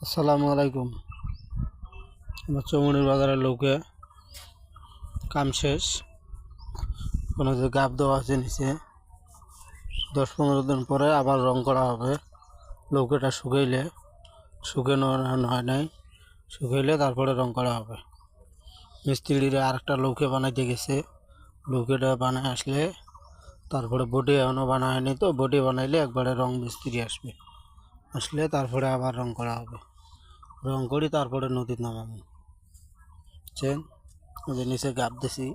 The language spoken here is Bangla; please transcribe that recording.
আসসালামু আলাইকুম। আমার চৌমুনির বাজারের লোকে কাম শেষ। কোনো যে গাব দেওয়া আছে নিচে 10-15 দিন পরে আবার রং করা হবে। লৌকেটা শুকানো হয় নাই, শুকাইলে তারপরে রং করা হবে। মিস্ত্রিরা আরেকটা লৌকে বানাইতে গেছে। লৌকেটা বানায় আসলে তারপরে বডি এখনও বানায় হয়নি, তো বডি বানাইলে একবারে রং মিস্ত্রি আসলে তারপরে আবার রং করা হবে। রং করি তারপরে নদীর নামাবো। বুঝছেন, ওদের নিচে গাব দিছি।